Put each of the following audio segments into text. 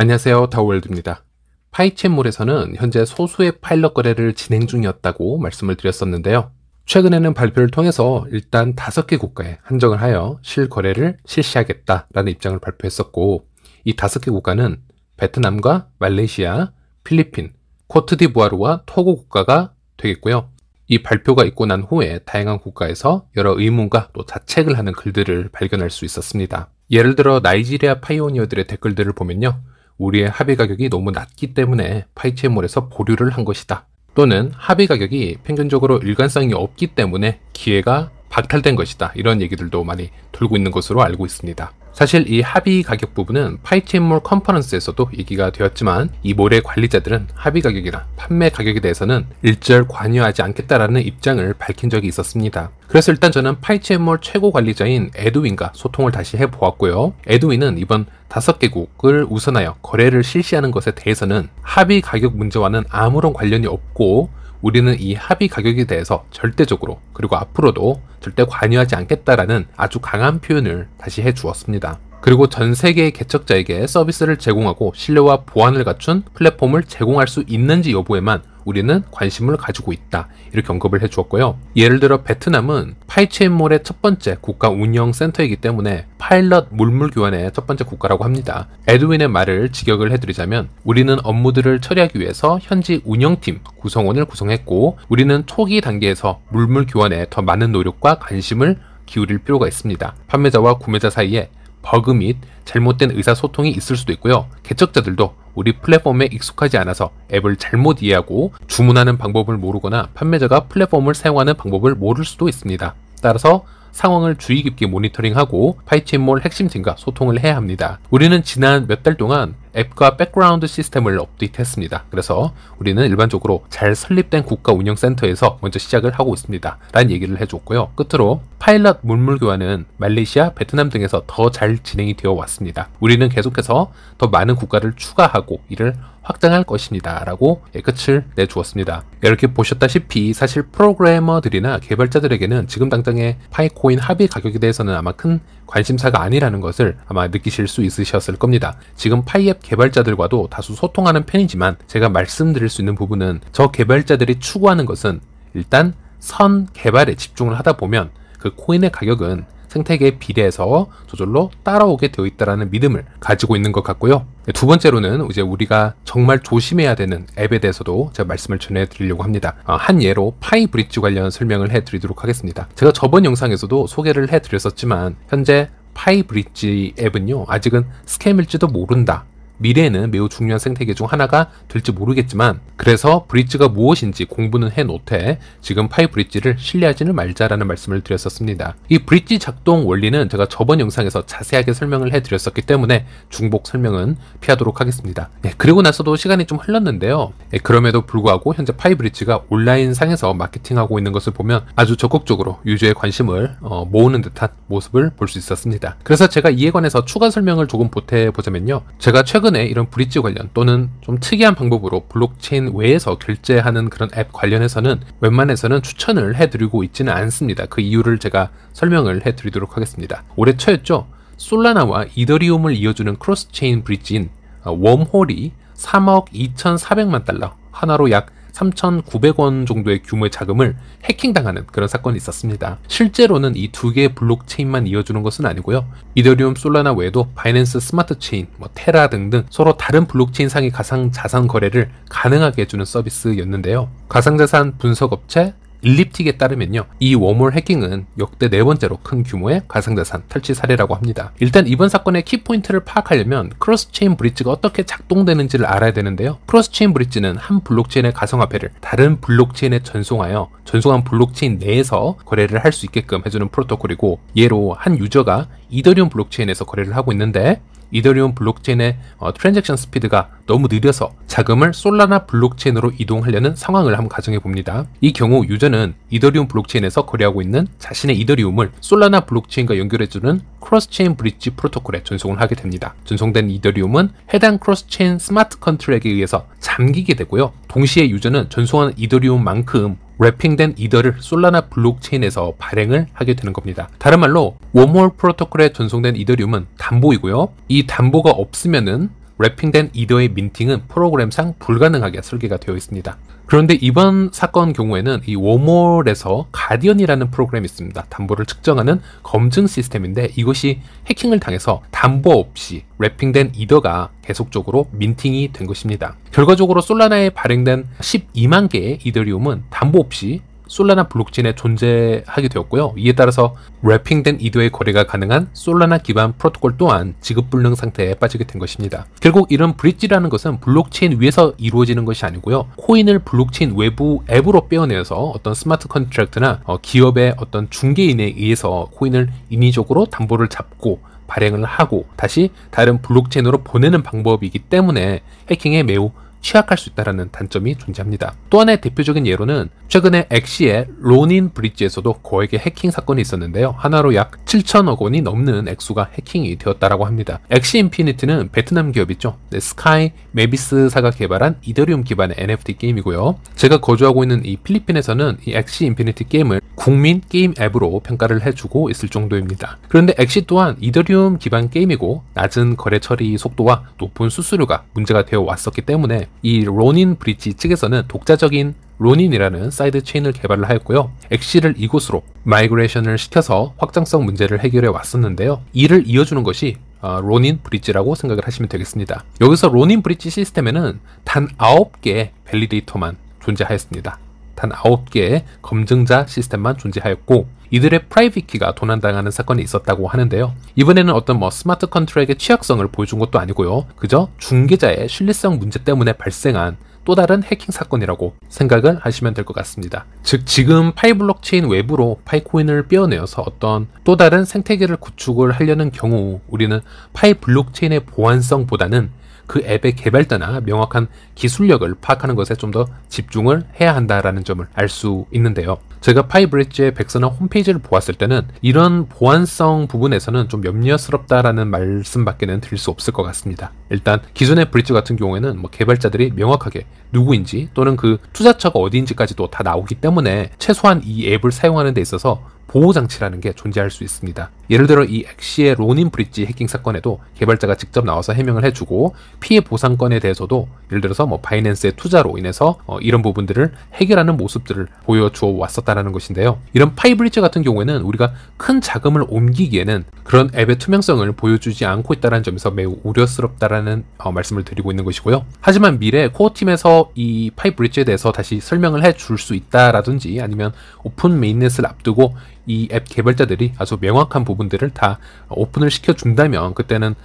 안녕하세요, 다우월드입니다. 파이체인몰에서는 현재 소수의 파일럿 거래를 진행 중이었다고 말씀을 드렸었는데요. 최근에는 발표를 통해서 일단 5개 국가에 한정을 하여 실거래를 실시하겠다라는 입장을 발표했었고, 이 5개 국가는 베트남과 말레이시아, 필리핀, 코트디부아르와 토고 국가가 되겠고요. 이 발표가 있고 난 후에 다양한 국가에서 여러 의문과 또 자책을 하는 글들을 발견할 수 있었습니다. 예를 들어 나이지리아 파이오니어들의 댓글들을 보면요, 우리의 합의 가격이 너무 낮기 때문에 파이체인몰에서 보류를 한 것이다. 또는 합의 가격이 평균적으로 일관성이 없기 때문에 기회가 박탈된 것이다. 이런 얘기들도 많이 돌고 있는 것으로 알고 있습니다. 사실 이 합의 가격 부분은 파이체인몰 컨퍼런스에서도 얘기가 되었지만, 이 몰의 관리자들은 합의 가격이나 판매 가격에 대해서는 일절 관여하지 않겠다라는 입장을 밝힌 적이 있었습니다. 그래서 일단 저는 파이체인몰 최고 관리자인 에드윈과 소통을 다시 해보았고요. 에드윈은 이번 5개국을 우선하여 거래를 실시하는 것에 대해서는 합의 가격 문제와는 아무런 관련이 없고, 우리는 이 합의 가격에 대해서 절대적으로 그리고 앞으로도 절대 관여하지 않겠다라는 아주 강한 표현을 다시 해주었습니다. 그리고 전 세계의 개척자에게 서비스를 제공하고 신뢰와 보안을 갖춘 플랫폼을 제공할 수 있는지 여부에만 우리는 관심을 가지고 있다. 이렇게 언급을 해주었고요. 예를 들어 베트남은 파이체인몰의 첫 번째 국가 운영 센터이기 때문에 파일럿 물물 교환의 첫 번째 국가라고 합니다. 에드윈의 말을 직역을 해드리자면, 우리는 업무들을 처리하기 위해서 현지 운영팀 구성원을 구성했고, 우리는 초기 단계에서 물물 교환에 더 많은 노력과 관심을 기울일 필요가 있습니다. 판매자와 구매자 사이에 버그 및 잘못된 의사소통이 있을 수도 있고요. 개척자들도 우리 플랫폼에 익숙하지 않아서 앱을 잘못 이해하고 주문하는 방법을 모르거나 판매자가 플랫폼을 사용하는 방법을 모를 수도 있습니다. 따라서 상황을 주의 깊게 모니터링하고 파이체인몰 핵심팀과 소통을 해야 합니다. 우리는 지난 몇 달 동안 앱과 백그라운드 시스템을 업데이트했습니다. 그래서 우리는 일반적으로 잘 설립된 국가 운영센터에서 먼저 시작을 하고 있습니다. 라는 얘기를 해줬고요. 끝으로 파일럿 물물 교환은 말레이시아, 베트남 등에서 더 잘 진행이 되어 왔습니다. 우리는 계속해서 더 많은 국가를 추가하고 이를 확장할 것입니다. 라고 끝을 내주었습니다. 이렇게 보셨다시피 사실 프로그래머들이나 개발자들에게는 지금 당장의 파이코인 합의 가격에 대해서는 아마 큰 관심사가 아니라는 것을 아마 느끼실 수 있으셨을 겁니다. 지금 파이앱 개발자들과도 다수 소통하는 편이지만, 제가 말씀드릴 수 있는 부분은 저 개발자들이 추구하는 것은 일단 선 개발에 집중을 하다 보면 그 코인의 가격은 생태계에 비례해서 저절로 따라오게 되어 있다는 믿음을 가지고 있는 것 같고요. 두 번째로는 이제 우리가 정말 조심해야 되는 앱에 대해서도 제가 말씀을 전해드리려고 합니다. 한 예로 파이브릿지 관련 설명을 해드리도록 하겠습니다. 제가 저번 영상에서도 소개를 해드렸었지만, 현재 파이브릿지 앱은요, 아직은 스캠일지도 모른다. 미래에는 매우 중요한 생태계 중 하나가 될지 모르겠지만, 그래서 브릿지가 무엇인지 공부는 해놓되 지금 파이브릿지를 신뢰하지는 말자라는 말씀을 드렸었습니다. 이 브릿지 작동 원리는 제가 저번 영상에서 자세하게 설명을 해드렸었기 때문에 중복 설명은 피하도록 하겠습니다. 그리고 나서도 시간이 좀 흘렀는데요. 그럼에도 불구하고 현재 파이브릿지가 온라인 상에서 마케팅하고 있는 것을 보면 아주 적극적으로 유저의 관심을 모으는 듯한 모습을 볼 수 있었습니다. 그래서 제가 이에 관해서 추가 설명을 조금 보태보자면요, 제가 최근에 이런 브릿지 관련 또는 좀 특이한 방법으로 블록체인 외에서 결제하는 그런 앱 관련해서는 웬만해서는 추천을 해드리고 있지는 않습니다. 그 이유를 제가 설명을 해드리도록 하겠습니다. 올해 초였죠, 솔라나와 이더리움을 이어주는 크로스체인 브릿지인 웜홀이 3억 2,400만 달러, 하나로 약 3,900원 정도의 규모의 자금을 해킹당하는 그런 사건이 있었습니다. 실제로는 이 두 개의 블록체인만 이어주는 것은 아니고요, 이더리움, 솔라나 외에도 바이낸스 스마트 체인, 테라 등등 서로 다른 블록체인 상의 가상자산 거래를 가능하게 해주는 서비스였는데요. 가상자산 분석업체 일립틱에 따르면요, 이 웜홀 해킹은 역대 4번째로 큰 규모의 가상자산 탈취 사례라고 합니다. 일단 이번 사건의 키포인트를 파악하려면 크로스체인 브릿지가 어떻게 작동되는지를 알아야 되는데요. 크로스체인 브릿지는 한 블록체인의 가상화폐를 다른 블록체인에 전송하여 전송한 블록체인 내에서 거래를 할 수 있게끔 해주는 프로토콜이고, 예로 한 유저가 이더리움 블록체인에서 거래를 하고 있는데, 이더리움 블록체인의 트랜잭션 스피드가 너무 느려서 자금을 솔라나 블록체인으로 이동하려는 상황을 한번 가정해 봅니다. 이 경우 유저는 이더리움 블록체인에서 거래하고 있는 자신의 이더리움을 솔라나 블록체인과 연결해주는 크로스체인 브릿지 프로토콜에 전송을 하게 됩니다. 전송된 이더리움은 해당 크로스체인 스마트 컨트랙에 의해서 잠기게 되고요, 동시에 유저는 전송한 이더리움만큼 래핑된 이더를 솔라나 블록체인에서 발행을 하게 되는 겁니다. 다른 말로 웜홀 프로토콜에 전송된 이더리움은 담보이고요, 이 담보가 없으면은 랩핑된 이더의 민팅은 프로그램상 불가능하게 설계가 되어 있습니다. 그런데 이번 사건 경우에는 이 워몰에서 가디언이라는 프로그램이 있습니다. 담보를 측정하는 검증 시스템인데 이것이 해킹을 당해서 담보 없이 랩핑된 이더가 계속적으로 민팅이 된 것입니다. 결과적으로 솔라나에 발행된 12만 개의 이더리움은 담보 없이 솔라나 블록체인에 존재하게 되었고요. 이에 따라서 랩핑된 이더의 거래가 가능한 솔라나 기반 프로토콜 또한 지급불능 상태에 빠지게 된 것입니다. 결국 이런 브릿지라는 것은 블록체인 위에서 이루어지는 것이 아니고요. 코인을 블록체인 외부 앱으로 빼어내서 어떤 스마트 컨트랙트나 기업의 어떤 중개인에 의해서 코인을 인위적으로 담보를 잡고 발행을 하고 다시 다른 블록체인으로 보내는 방법이기 때문에 해킹에 매우 취약할 수 있다는 단점이 존재합니다. 또 하나의 대표적인 예로는 최근에 엑시의 로닌 브릿지에서도 고액의 해킹 사건이 있었는데요. 하나로 약 7천억 원이 넘는 액수가 해킹이 되었다라고 합니다. 엑시 인피니티는 베트남 기업이죠. 스카이 메비스사가 개발한 이더리움 기반의 NFT 게임이고요. 제가 거주하고 있는 이 필리핀에서는 이 엑시 인피니티 게임을 국민 게임 앱으로 평가를 해주고 있을 정도입니다. 그런데 엑시 또한 이더리움 기반 게임이고 낮은 거래 처리 속도와 높은 수수료가 문제가 되어 왔었기 때문에 이 로닌 브릿지 측에서는 독자적인 로닌이라는 사이드 체인을 개발을 하였고요. 엑시를 이곳으로 마이그레이션을 시켜서 확장성 문제를 해결해 왔었는데요. 이를 이어주는 것이 로닌 브릿지라고 생각을 하시면 되겠습니다. 여기서 로닌 브릿지 시스템에는 단 9개의 밸리데이터만 존재하였습니다. 단 9개의 검증자 시스템만 존재하였고 이들의 프라이빗 키가 도난당하는 사건이 있었다고 하는데요. 이번에는 어떤 스마트 컨트랙의 취약성을 보여준 것도 아니고요. 그저 중개자의 신뢰성 문제 때문에 발생한 또 다른 해킹 사건이라고 생각을 하시면 될 것 같습니다. 즉 지금 파이 블록체인 외부로 파이코인을 빼어내어서 어떤 또 다른 생태계를 구축을 하려는 경우 우리는 파이 블록체인의 보안성보다는 그 앱의 개발자나 명확한 기술력을 파악하는 것에 좀 더 집중을 해야 한다라는 점을 알 수 있는데요. 제가 파이브릿지의 백서나 홈페이지를 보았을 때는 이런 보안성 부분에서는 좀 염려스럽다라는 말씀밖에는 드릴 수 없을 것 같습니다. 일단 기존의 브릿지 같은 경우에는 개발자들이 명확하게 누구인지 또는 그 투자처가 어디인지까지도 다 나오기 때문에 최소한 이 앱을 사용하는 데 있어서 보호장치라는 게 존재할 수 있습니다. 예를 들어 이 엑시의 로닌 브릿지 해킹 사건에도 개발자가 직접 나와서 해명을 해주고 피해 보상권에 대해서도 예를 들어서 바이낸스의 투자로 인해서 이런 부분들을 해결하는 모습들을 보여주어 왔었다라는 것인데요. 이런 파이브릿지 같은 경우에는 우리가 큰 자금을 옮기기에는 그런 앱의 투명성을 보여주지 않고 있다는 점에서 매우 우려스럽다라는 말씀을 드리고 있는 것이고요. 하지만 미래 코어팀에서 이 파이브릿지에 대해서 다시 설명을 해줄 수 있다라든지 아니면 오픈 메인넷을 앞두고 이 앱 개발자들이 아주 명확한 부분들을 다 오픈을 시켜준다면 그때는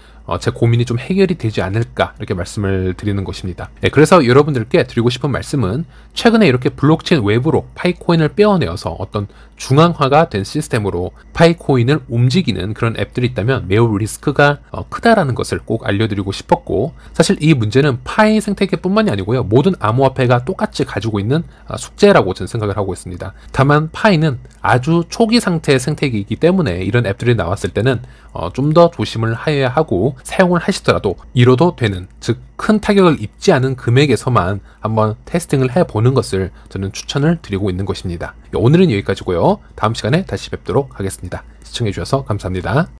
제 고민이 좀 해결이 되지 않을까 이렇게 말씀을 드리는 것입니다. 그래서 여러분들께 드리고 싶은 말씀은 최근에 이렇게 블록체인 외부로 파이코인을 빼어내어서 어떤 중앙화가 된 시스템으로 파이코인을 움직이는 그런 앱들이 있다면 매우 리스크가 크다라는 것을 꼭 알려드리고 싶었고 사실 이 문제는 파이 생태계뿐만이 아니고요. 모든 암호화폐가 똑같이 가지고 있는 숙제라고 저는 생각을 하고 있습니다. 다만 파이는 아주 초기 상태의 생태계이기 때문에 이런 앱들이 나왔을 때는 좀 더 조심을 해야 하고 사용을 하시더라도 잃어도 되는 즉 큰 타격을 입지 않은 금액에서만 한번 테스팅을 해보는 것을 저는 추천을 드리고 있는 것입니다. 오늘은 여기까지고요. 다음 시간에 다시 뵙도록 하겠습니다. 시청해주셔서 감사합니다.